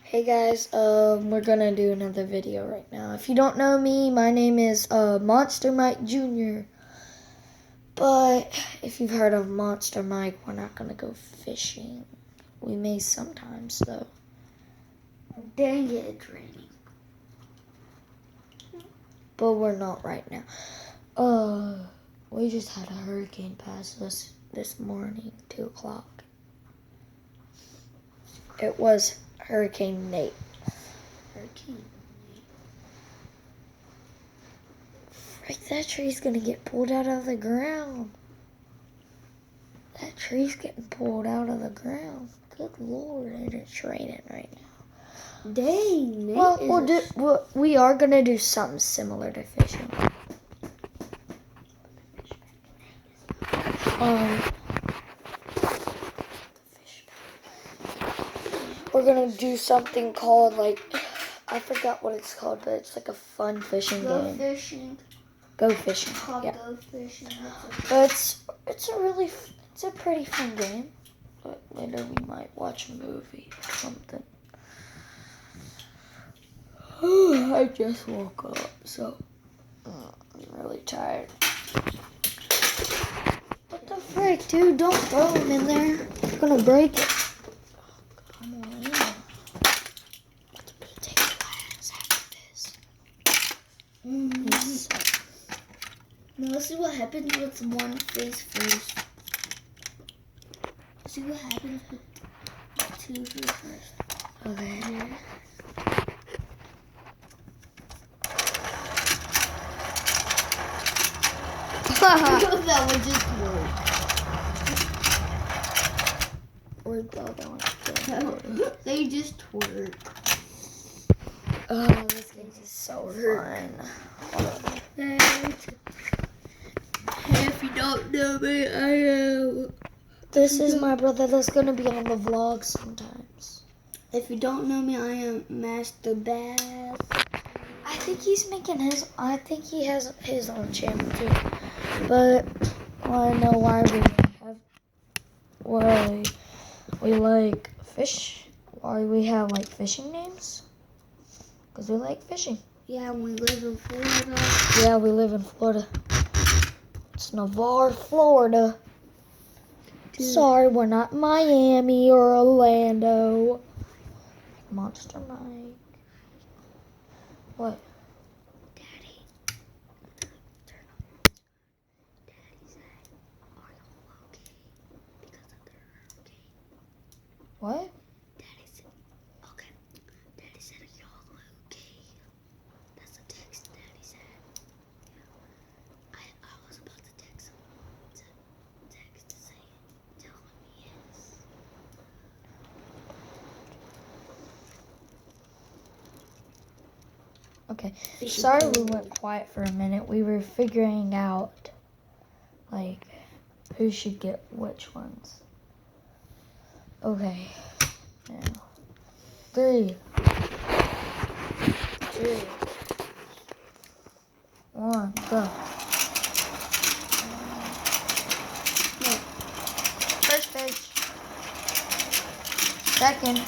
Hey guys, we're gonna do another video right now. If you don't know me, my name is Monster Mike Jr. But if you've heard of Monster Mike, we're not gonna go fishing. We may sometimes though. Dang it, it's raining. But we're not right now. We just had a hurricane pass us this morning, 2 o'clock. It was Hurricane Nate. Frick, that tree's gonna get pulled out of the ground. That tree's getting pulled out of the ground. Good Lord, and it's raining right now. Dang, Nate. Well, we are gonna do something similar to fishing. We're gonna do something called I forgot what it's called, but it's like a fun fishing game. Go fishing. Yeah. Go fishing. But it's a pretty fun game. But later we might watch a movie or something. I just woke up, so I'm really tired. What the frick, dude? Don't throw him in there. You're gonna break it. Come on. What's a potato glass after this? Now let's see what happens with one face first. See what happens with two face first. Okay. Yeah. That one just worked. Where'd the other one? They just twerk. Oh, this game is so fun. If you don't know me, I am. This is my brother that's gonna be on the vlog sometimes. If you don't know me, I am Master Bass. I think he has his own channel too. But I know why we like fish. Why we have like fishing names? Because we like fishing. Yeah, we live in Florida. Yeah, we live in Florida. It's Navarre, Florida. Dude. Sorry, we're not Miami or Orlando. Monster Mike. What? Daddy. Daddy said, are y'all okay? Because of the hurricane. What? Daddy said, okay. Daddy said, are y'all okay? That's the text Daddy said. I was about to text him. To say, tell him yes. Okay. Sorry we went quiet for a minute. We were figuring out, who should get which ones. Okay. Now. 3, 2, 1, go. First fish. Second.